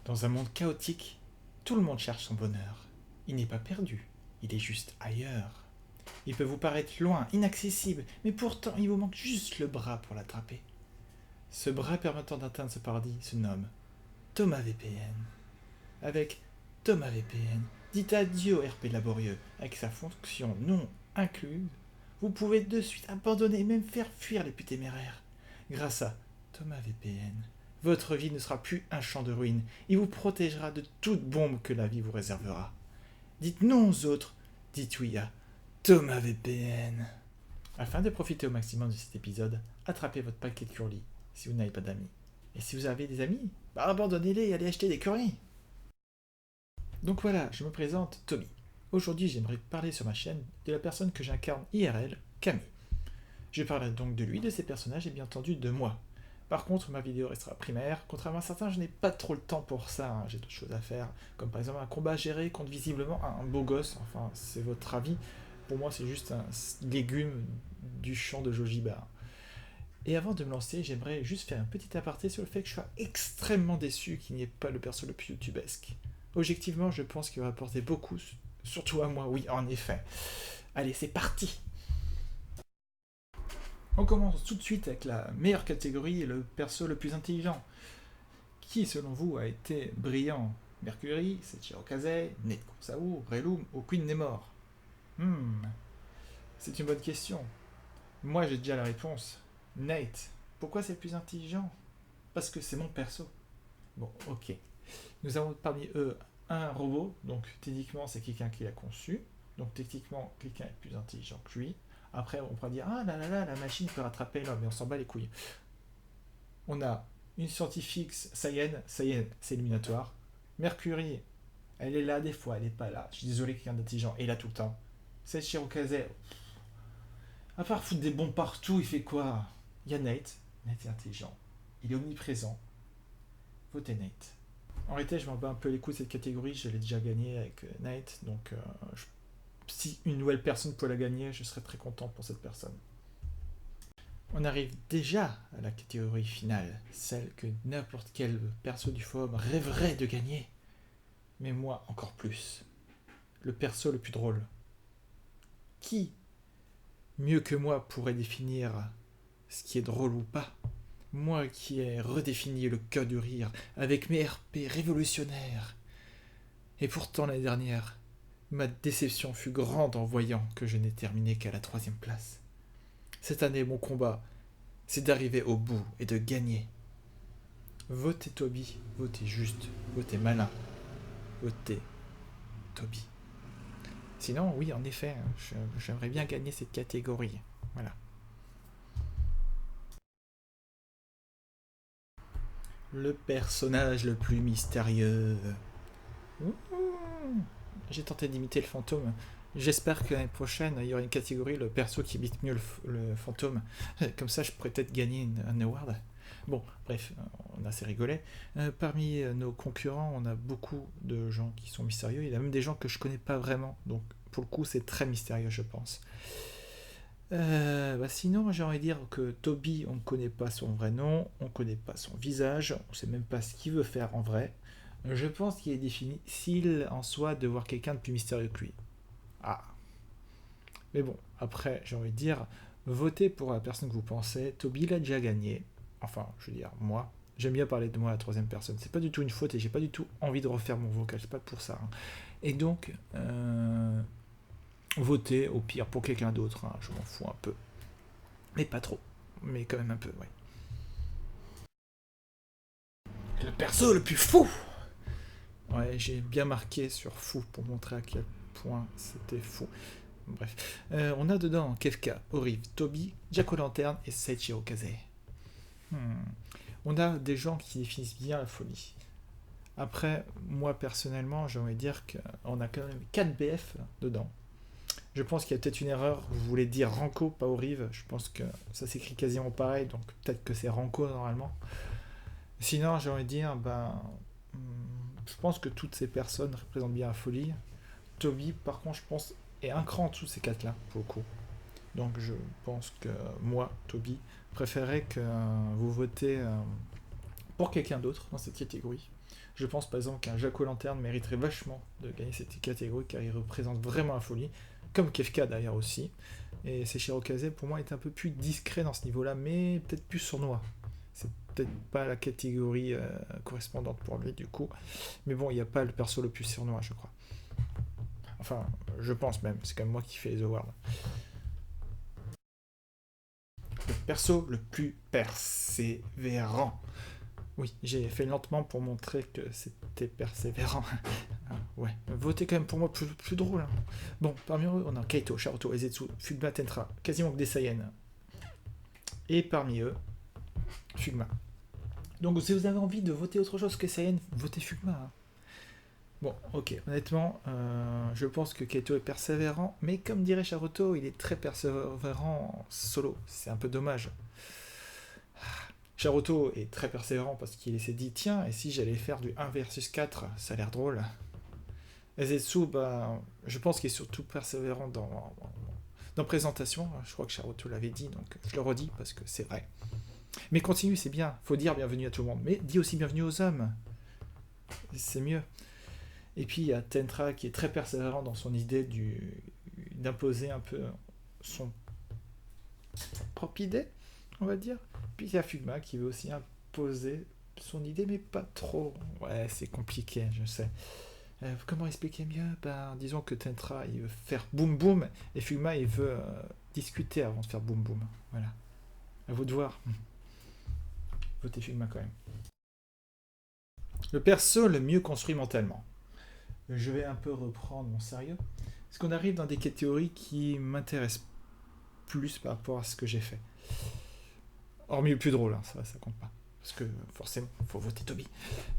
Dans un monde chaotique, tout le monde cherche son bonheur. Il n'est pas perdu, il est juste ailleurs. Il peut vous paraître loin, inaccessible, mais pourtant il vous manque juste le bras pour l'attraper. Ce bras permettant d'atteindre ce paradis se nomme Thomas VPN. Avec Thomas VPN, dites adieu au RP laborieux. Avec sa fonction non incluse, vous pouvez de suite abandonner et même faire fuir les plus téméraires. Grâce à Thomas VPN, votre vie ne sera plus un champ de ruines. Il vous protégera de toute bombe que la vie vous réservera. Dites non aux autres, dites oui à Thomas VPN. Afin de profiter au maximum de cet épisode, attrapez votre paquet de curly si vous n'avez pas d'amis. Et si vous avez des amis, abandonnez-les et allez acheter des curry. Donc voilà, je me présente Tommy. Aujourd'hui, j'aimerais parler sur ma chaîne de la personne que j'incarne IRL, Camille. Je parlerai donc de lui, de ses personnages et bien entendu de moi. Par contre, ma vidéo restera primaire. Contrairement à certains, je n'ai pas trop le temps pour ça. J'ai d'autres choses à faire, comme par exemple un combat géré contre visiblement un beau gosse. Enfin, c'est votre avis. Pour moi, c'est juste un légume du champ de Jojiba. Et avant de me lancer, j'aimerais juste faire un petit aparté sur le fait que je sois extrêmement déçu qu'il n'y ait pas le perso le plus youtubesque. Objectivement, je pense qu'il va apporter beaucoup, surtout à moi, oui, en effet. Allez, c'est parti. On commence tout de suite avec la meilleure catégorie, le perso le plus intelligent. Qui, selon vous, a été brillant? Mercury, Seiichiro Kaze, Nate Kurosawa, Relum ou Queen Nemor? C'est une bonne question. Moi, j'ai déjà la réponse. Nate. Pourquoi c'est le plus intelligent? Parce que c'est mon perso. Bon, ok. Nous avons parmi eux un robot, donc techniquement c'est quelqu'un qui l'a conçu, donc techniquement quelqu'un est plus intelligent que lui. Après on pourra dire ah là là là la machine peut rattraper l'homme, mais on s'en bat les couilles. On a une scientifique Sayen c'est éliminatoire. Mercury, elle est là des fois, elle est pas là. Je suis désolé quelqu'un d'intelligent est là tout le temps. Seiichiro Kaze, à part foutre des bombes partout, il fait quoi? Il y a Nate, Nate est intelligent, il est omniprésent. Votez Nate. En réalité, je m'en bats un peu les couilles de cette catégorie, je l'ai déjà gagnée avec Knight, donc si une nouvelle personne peut la gagner, je serais très content pour cette personne. On arrive déjà à la catégorie finale, celle que n'importe quel perso du forum rêverait de gagner, mais moi encore plus. Le perso le plus drôle. Qui, mieux que moi, pourrait définir ce qui est drôle ou pas? Moi qui ai redéfini le cœur du rire avec mes RP révolutionnaires. Et pourtant l'année dernière, ma déception fut grande en voyant que je n'ai terminé qu'à la 3e place. Cette année, mon combat, c'est d'arriver au bout et de gagner. Votez Toby, votez juste, votez malin, votez Toby. Sinon, oui, en effet, j'aimerais bien gagner cette catégorie. Voilà. Le personnage le plus mystérieux. Ouh. J'ai tenté d'imiter le fantôme. J'espère que l'année prochaine, il y aura une catégorie, le perso qui imite mieux le fantôme. Comme ça, je pourrais peut-être gagner un award. Bon, bref, on a assez rigolé. Parmi nos concurrents, on a beaucoup de gens qui sont mystérieux. Il y a même des gens que je connais pas vraiment. Donc, pour le coup, c'est très mystérieux, je pense. Sinon, j'ai envie de dire que Toby, on ne connaît pas son vrai nom, on ne connaît pas son visage, on ne sait même pas ce qu'il veut faire en vrai. Je pense qu'il est difficile en soi de voir quelqu'un de plus mystérieux que lui. Ah. Mais bon, après, j'ai envie de dire, votez pour la personne que vous pensez. Toby l'a déjà gagné. Enfin, je veux dire, moi. J'aime bien parler de moi à la 3e personne. C'est pas du tout une faute et j'ai pas du tout envie de refaire mon vocal. C'est pas pour ça. Hein. Et donc, votez au pire pour quelqu'un d'autre. Hein. Je m'en fous un peu. Mais pas trop. Mais quand même un peu, ouais. Le perso le plus fou. Ouais, j'ai bien marqué sur fou pour montrer à quel point c'était fou. Bref. On a dedans Kefka, Orive, Toby, Jack O'Lantern et Seiichiro Kaze. On a des gens qui définissent bien la folie. Après, moi personnellement, j'ai envie de dire qu'on a quand même 4 BF dedans. Je pense qu'il y a peut-être une erreur. Vous voulez dire Ranko, pas Orive. Je pense que ça s'écrit quasiment pareil, donc peut-être que c'est Ranko normalement. Sinon, j'ai envie de dire, je pense que toutes ces personnes représentent bien la folie. Toby, par contre, je pense, est un cran en dessous de ces 4-là, pour le coup. Donc je pense que moi, Toby, préférerais que vous votez pour quelqu'un d'autre dans cette catégorie. Je pense par exemple qu'un Jaco Lanterne mériterait vachement de gagner cette catégorie car il représente vraiment la folie, comme Kefka d'ailleurs aussi. Et Seishiro Kaze pour moi est un peu plus discret dans ce niveau-là, mais peut-être plus sournois. C'est peut-être pas la catégorie correspondante pour lui du coup. Mais bon, il n'y a pas le perso le plus sournois, je crois. Enfin, je pense même, c'est quand même moi qui fais les awards. Le perso le plus persévérant. Oui, j'ai fait lentement pour montrer que c'était persévérant. Ouais, votez quand même pour moi plus drôle. Hein. Bon, parmi eux, on a Kaito, Sharuto, Ezetsu, Fugma Tentra, quasiment que des Saiyans. Et parmi eux, Fugma. Donc si vous avez envie de voter autre chose que Saiyan, votez Fugma. Hein. Bon, ok, honnêtement, je pense que Kaito est persévérant, mais comme dirait Sharuto, il est très persévérant en solo. C'est un peu dommage. Sharuto est très persévérant parce qu'il s'est dit tiens, et si j'allais faire du 1 versus 4, ça a l'air drôle. Ezetsu, bah, je pense qu'il est surtout persévérant dans présentation. Je crois que Sharuto l'avait dit, donc je le redis parce que c'est vrai. Mais continue, c'est bien. Faut dire bienvenue à tout le monde. Mais dis aussi bienvenue aux hommes. C'est mieux. Et puis il y a Tentra qui est très persévérant dans son idée d'imposer un peu son propre idée, on va dire. Puis il y a Fugma qui veut aussi imposer son idée, mais pas trop. Ouais, c'est compliqué, je sais. Comment expliquer mieux? Ben, disons que Tentra il veut faire boum boum et Fugma il veut discuter avant de faire boum boum. Voilà. À vous de voir. Votez Fugma quand même. Le perso le mieux construit mentalement. Je vais un peu reprendre mon sérieux. Parce qu'on arrive dans des catégories qui m'intéressent plus par rapport à ce que j'ai fait. Hormis le plus drôle, hein, ça compte pas. Parce que forcément, il faut voter Toby.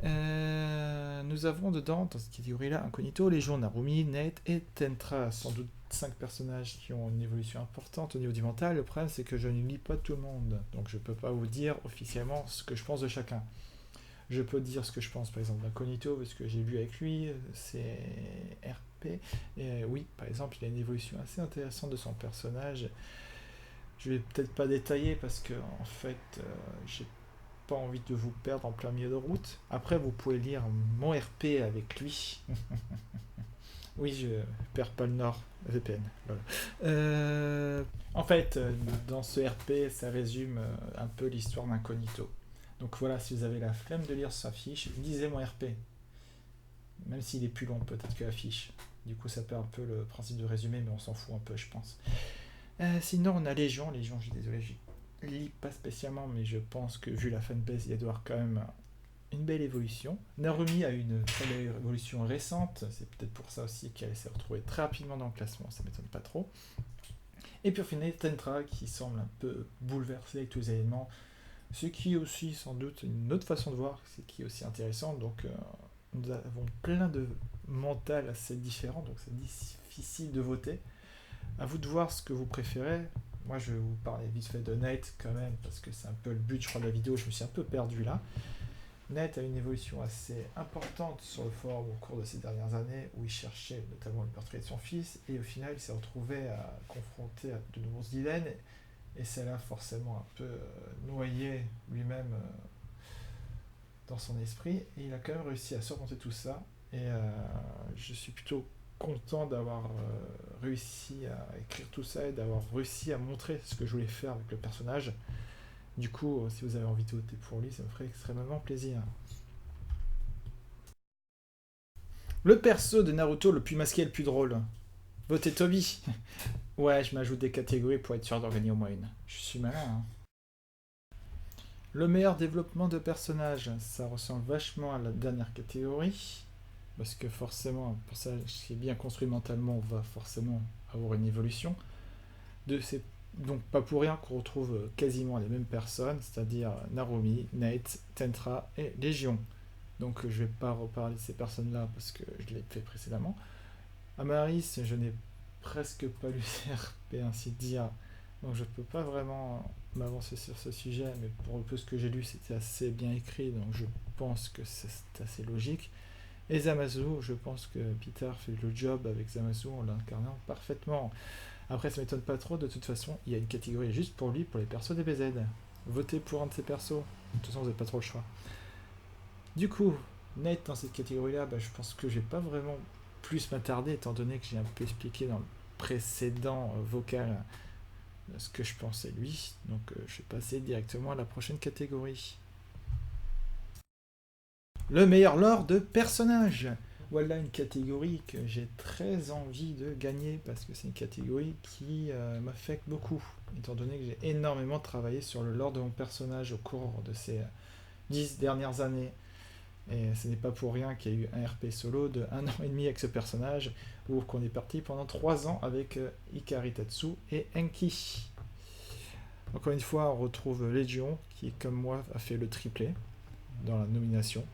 Nous avons dedans, dans cette catégorie-là, Incognito, Légion, Narumi, Nate et Tentra. Sans doute 5 personnages qui ont une évolution importante au niveau du mental. Le problème, c'est que je ne lis pas tout le monde. Donc je peux pas vous dire officiellement ce que je pense de chacun. Je peux dire ce que je pense, par exemple, d'Incognito, parce que j'ai vu avec lui, c'est RP. Et oui, par exemple, il a une évolution assez intéressante de son personnage. Je vais peut-être pas détailler parce que, en fait, j'ai pas envie de vous perdre en plein milieu de route. Après, vous pouvez lire mon RP avec lui. Oui, je perds pas le nord, VPN. Voilà. En fait, dans ce RP, ça résume un peu l'histoire d'Incognito. Donc voilà, si vous avez la flemme de lire sa fiche, lisez mon RP. Même s'il est plus long peut-être que la fiche. Du coup, ça perd un peu le principe de résumé, mais on s'en fout un peu, je pense. Sinon, on a Légion. Légion, je suis désolé, je lis pas spécialement, mais je pense que vu la fanbase, il y a devoir quand même une belle évolution. Narumi a une très belle évolution récente. C'est peut-être pour ça aussi qu'elle s'est retrouvée très rapidement dans le classement. Ça m'étonne pas trop. Et puis au final, Tentra qui semble un peu bouleversé avec tous les éléments. Ce qui est aussi sans doute une autre façon de voir, ce qui est aussi intéressant. Donc nous avons plein de mentales assez différents, donc c'est difficile de voter. À vous de voir ce que vous préférez. Moi je vais vous parler vite fait de Nate quand même, parce que c'est un peu le but je crois de la vidéo, je me suis un peu perdu là. Nate a une évolution assez importante sur le forum au cours de ces dernières années, où il cherchait notamment le portrait de son fils, et au final il s'est retrouvé à confronter à de nombreuses dilemmes. Et ça l'a forcément un peu noyé lui-même dans son esprit. Et il a quand même réussi à surmonter tout ça. Et je suis plutôt content d'avoir réussi à écrire tout ça et d'avoir réussi à montrer ce que je voulais faire avec le personnage. Du coup, si vous avez envie de voter pour lui, ça me ferait extrêmement plaisir. Le perso de Naruto le plus masqué et le plus drôle. Votez Toby. Ouais, je m'ajoute des catégories pour être sûr d'en gagner au moins une. Je suis malin, hein. Le meilleur développement de personnage, ça ressemble vachement à la dernière catégorie. Parce que forcément, un personnage qui est bien construit mentalement va forcément avoir une évolution. Donc pas pour rien qu'on retrouve quasiment les mêmes personnes, c'est-à-dire Narumi, Nate, Tentra et Légion. Donc je vais pas reparler de ces personnes-là parce que je l'ai fait précédemment. Amaris, je n'ai presque pas lu CRP ainsi de dire, donc je peux pas vraiment m'avancer sur ce sujet, mais pour le peu ce que j'ai lu c'était assez bien écrit, donc je pense que c'est assez logique. Et Zamasu, je pense que Peter fait le job avec Zamasu en l'incarnant parfaitement. Après ça m'étonne pas trop, de toute façon il y a une catégorie juste pour lui, pour les persos DBZ. Votez pour un de ces persos, de toute façon vous n'avez pas trop le choix. Du coup, Nate dans cette catégorie-là, je pense que je vais pas vraiment plus m'attarder, étant donné que j'ai un peu expliqué dans le précédent vocal ce que je pensais lui. Donc je vais passer directement à la prochaine catégorie. Le meilleur lore de personnage. Voilà une catégorie que j'ai très envie de gagner parce que c'est une catégorie qui m'affecte beaucoup, étant donné que j'ai énormément travaillé sur le lore de mon personnage au cours de ces 10 dernières années. Et ce n'est pas pour rien qu'il y a eu un RP solo de 1 an et demi avec ce personnage, ou qu'on est parti pendant 3 ans avec Ikari Tatsu et Enki. Encore une fois, on retrouve Légion, qui, comme moi, a fait le triplé dans la nomination.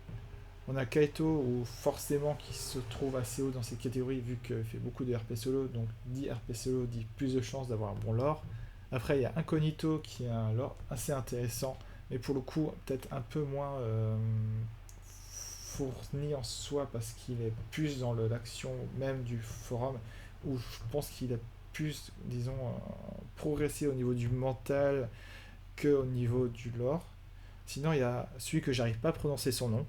On a Kaito, ou forcément, qui se trouve assez haut dans cette catégorie, vu qu'il fait beaucoup de RP solo, donc 10 RP solo dit plus de chances d'avoir un bon lore. Après, il y a Incognito, qui a un lore assez intéressant, mais pour le coup, peut-être un peu moins fourni en soi, parce qu'il est plus dans l'action même du forum, où je pense qu'il a plus, disons, progressé au niveau du mental qu'au niveau du lore. Sinon, il y a celui que j'arrive pas à prononcer son nom.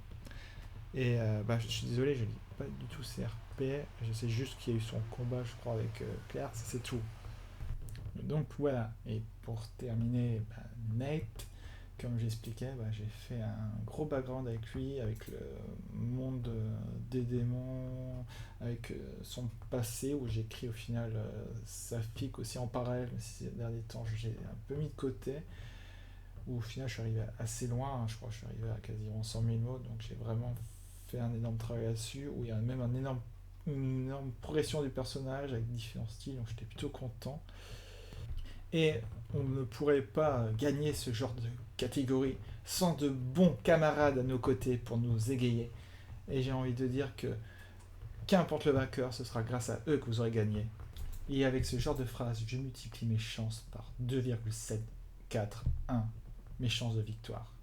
Et je suis désolé, je lis pas du tout CRP. Je sais juste qu'il y a eu son combat, je crois, avec Claire, c'est tout. Donc voilà. Et pour terminer, Nate, comme j'expliquais, j'ai fait un gros background avec lui, avec le monde des démons, avec son passé, où j'ai écrit au final sa fic aussi en parallèle, mais ces derniers temps j'ai un peu mis de côté, où au final je suis arrivé assez loin, hein. Je crois que je suis arrivé à quasiment 100 000 mots, donc j'ai vraiment fait un énorme travail là-dessus, où il y a même une énorme progression du personnage avec différents styles, donc j'étais plutôt content. Et on ne pourrait pas gagner ce genre de catégorie sans de bons camarades à nos côtés pour nous égayer. Et j'ai envie de dire que qu'importe le vainqueur, ce sera grâce à eux que vous aurez gagné. Et avec ce genre de phrase, je multiplie mes chances par 2,741 mes chances de victoire.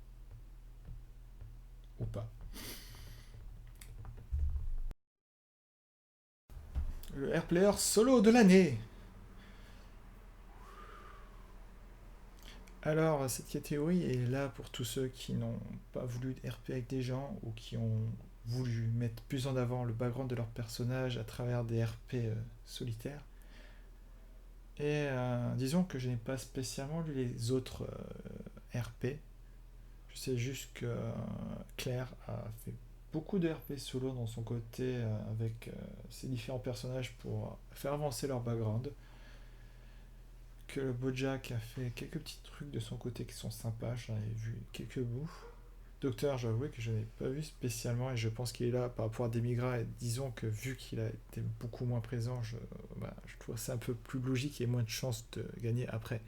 Ou pas. Le Airplayer solo de l'année. Alors, cette catégorie est là pour tous ceux qui n'ont pas voulu RP avec des gens ou qui ont voulu mettre plus en avant le background de leur personnage à travers des RP solitaires. Et disons que je n'ai pas spécialement lu les autres RP. Je sais juste que Claire a fait beaucoup de RP solo dans son côté avec ses différents personnages pour faire avancer leur background. Que le Bojack a fait quelques petits trucs de son côté qui sont sympas, j'en ai vu quelques bouts. Docteur, j'avoue que je n'ai pas vu spécialement et je pense qu'il est là par rapport à Demigra et disons que vu qu'il a été beaucoup moins présent, je trouve ça un peu plus logique et moins de chances de gagner après.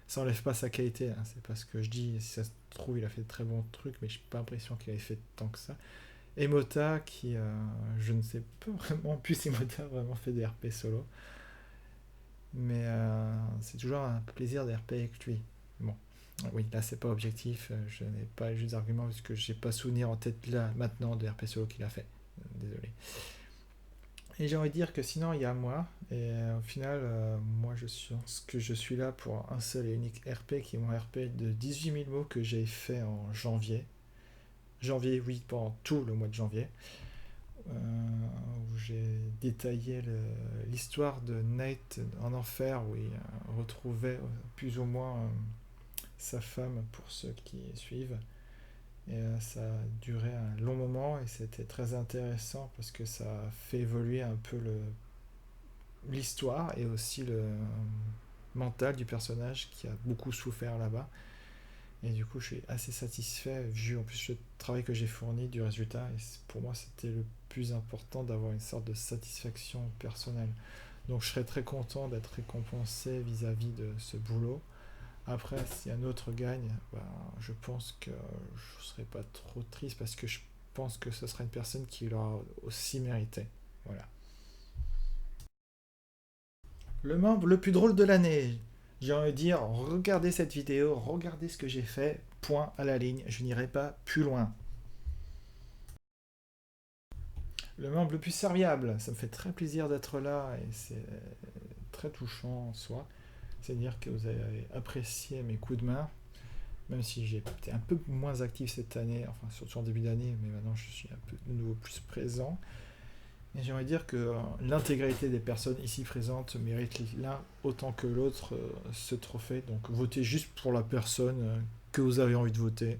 Ça enlève pas sa qualité, hein, c'est pas ce que je dis, si ça se trouve il a fait de très bons trucs mais j'ai pas l'impression qu'il avait fait tant que ça. Emota qui, je ne sais pas vraiment, plus Emota a vraiment fait des RP solo. Mais c'est toujours un plaisir de RP avec lui. Bon, oui, là c'est pas objectif, je n'ai pas juste d'argument parce que j'ai pas souvenir en tête là maintenant de RP solo qu'il a fait. Désolé. Et j'ai envie de dire que sinon il y a moi, et au final, moi je pense que je suis là pour un seul et unique RP qui est mon RP de 18 000 mots que j'ai fait en janvier. Janvier, oui, pendant tout le mois de janvier. Où j'ai détaillé l'histoire de Nate en enfer, où il retrouvait plus ou moins sa femme pour ceux qui suivent. Et ça a duré un long moment et c'était très intéressant parce que ça a fait évoluer un peu l'histoire et aussi le mental du personnage qui a beaucoup souffert là-bas. Et du coup, je suis assez satisfait, vu en plus le travail que j'ai fourni du résultat. Et pour moi, c'était le plus important d'avoir une sorte de satisfaction personnelle. Donc, je serais très content d'être récompensé vis-à-vis de ce boulot. Après, si un autre gagne, je pense que je ne serais pas trop triste parce que je pense que ce sera une personne qui l'aura aussi mérité. Voilà. Le membre le plus drôle de l'année. J'ai envie de dire, regardez cette vidéo, regardez ce que j'ai fait, point à la ligne, je n'irai pas plus loin. Le membre le plus serviable, ça me fait très plaisir d'être là et c'est très touchant en soi. C'est-à-dire que vous avez apprécié mes coups de main. même si j'ai été un peu moins actif cette année, enfin surtout en début d'année, mais maintenant je suis un peu de nouveau plus présent. Et j'aimerais dire que l'intégralité des personnes ici présentes mérite l'un autant que l'autre ce trophée. Donc votez juste pour la personne que vous avez envie de voter,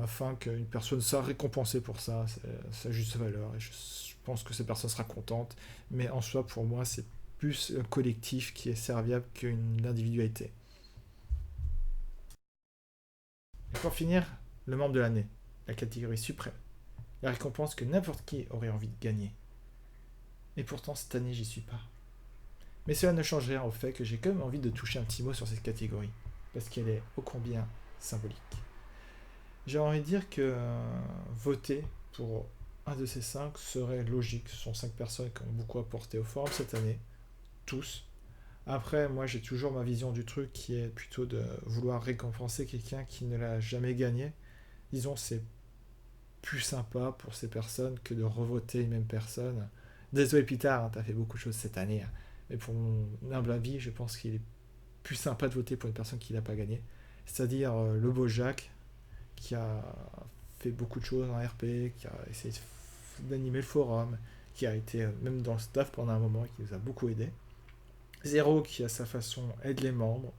afin qu'une personne soit récompensée pour ça, sa juste valeur. Et je pense que cette personne sera contente. Mais en soi, pour moi, c'est plus un collectif qui est serviable qu'une individualité. Et pour finir, le membre de l'année, la catégorie suprême. La récompense que n'importe qui aurait envie de gagner. Et pourtant, cette année, j'y suis pas. Mais cela ne change rien au fait que j'ai quand même envie de toucher un petit mot sur cette catégorie, parce qu'elle est ô combien symbolique. J'ai envie de dire que voter pour un de ces 5 serait logique. Ce sont 5 personnes qui ont beaucoup apporté au forum cette année, tous. Après, moi j'ai toujours ma vision du truc qui est plutôt de vouloir récompenser quelqu'un qui ne l'a jamais gagné. Disons, c'est plus sympa pour ces personnes que de revoter une même personne. Désolé Pitard, hein, t'as fait beaucoup de choses cette année, hein. Mais pour mon humble avis, je pense qu'il est plus sympa de voter pour une personne qui n'a pas gagné. C'est-à-dire le beau Jacques, qui a fait beaucoup de choses en RP, qui a essayé d'animer le forum, qui a été même dans le staff pendant un moment et qui nous a beaucoup aidé. Zero, qui à sa façon aide les membres,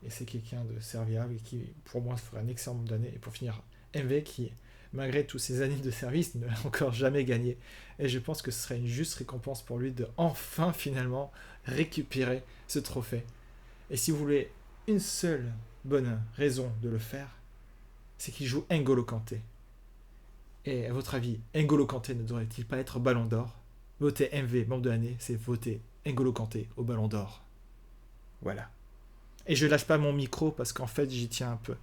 et c'est quelqu'un de serviable et qui, pour moi, ferait un excellent nombre d'années. Et pour finir, MV, qui, malgré tous ses années de service, ne l'a encore jamais gagné. Et je pense que ce serait une juste récompense pour lui de enfin, finalement, récupérer ce trophée. Et si vous voulez une seule bonne raison de le faire, c'est qu'il joue N'Golo Kanté. Et à votre avis, N'Golo Kanté ne devrait-il pas être Ballon d'Or? Voter MV, membre de l'année, c'est voter N'Golo Kanté au Ballon d'Or. Voilà. Et je lâche pas mon micro parce qu'en fait, j'y tiens un peu.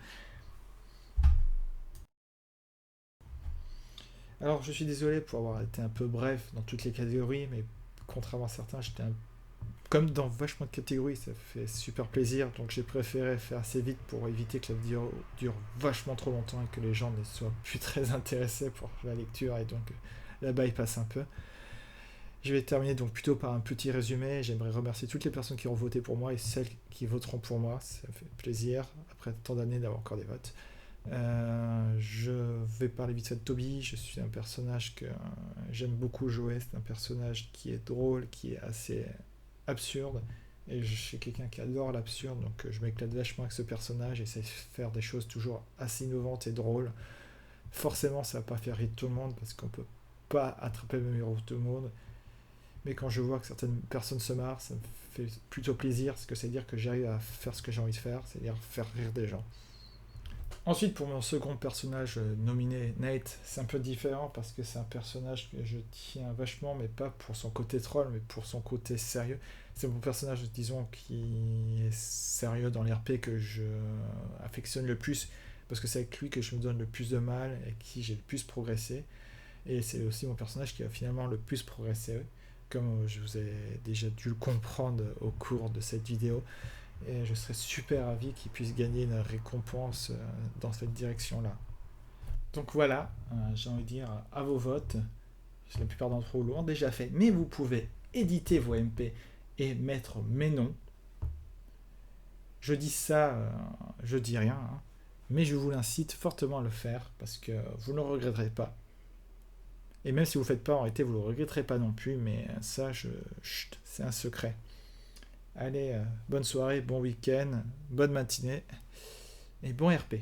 Alors, je suis désolé pour avoir été un peu bref dans toutes les catégories, mais contrairement à certains, j'étais comme dans vachement de catégories, ça fait super plaisir, donc j'ai préféré faire assez vite pour éviter que la vidéo dure vachement trop longtemps et que les gens ne soient plus très intéressés pour la lecture et donc la bypass un peu. Je vais terminer donc plutôt par un petit résumé. J'aimerais remercier toutes les personnes qui ont voté pour moi et celles qui voteront pour moi. Ça fait plaisir, après tant d'années, d'avoir encore des votes. Je vais parler vite fait de Toby. Je suis un personnage que j'aime beaucoup jouer. C'est un personnage qui est drôle, qui est assez absurde. Et je suis quelqu'un qui adore l'absurde, donc je m'éclate vachement avec ce personnage. J'essaie de faire des choses toujours assez innovantes et drôles. Forcément, ça va pas faire rire tout le monde parce qu'on peut pas attraper le même héros que tout le monde. Mais quand je vois que certaines personnes se marrent, ça me fait plutôt plaisir, parce que c'est dire que j'arrive à faire ce que j'ai envie de faire, c'est-à-dire faire rire des gens. Ensuite, pour mon second personnage nominé, Nate, c'est un peu différent parce que c'est un personnage que je tiens vachement, mais pas pour son côté troll, mais pour son côté sérieux. C'est mon personnage, disons, qui est sérieux dans l'RP que je affectionne le plus, parce que c'est avec lui que je me donne le plus de mal et qui j'ai le plus progressé. Et c'est aussi mon personnage qui a finalement le plus progressé, comme je vous ai déjà dû le comprendre au cours de cette vidéo. Et je serais super ravi qu'il puisse gagner une récompense dans cette direction-là. Donc voilà, j'ai envie de dire à vos votes. La plupart d'entre vous l'ont déjà fait, mais vous pouvez éditer vos MP et mettre mes noms. Je dis ça, je dis rien, hein, mais je vous l'incite fortement à le faire parce que vous ne le regretterez pas. Et même si vous ne le faites pas, en réalité, vous ne le regretterez pas non plus, mais ça, c'est un secret. Allez, bonne soirée, bon week-end, bonne matinée et bon RP.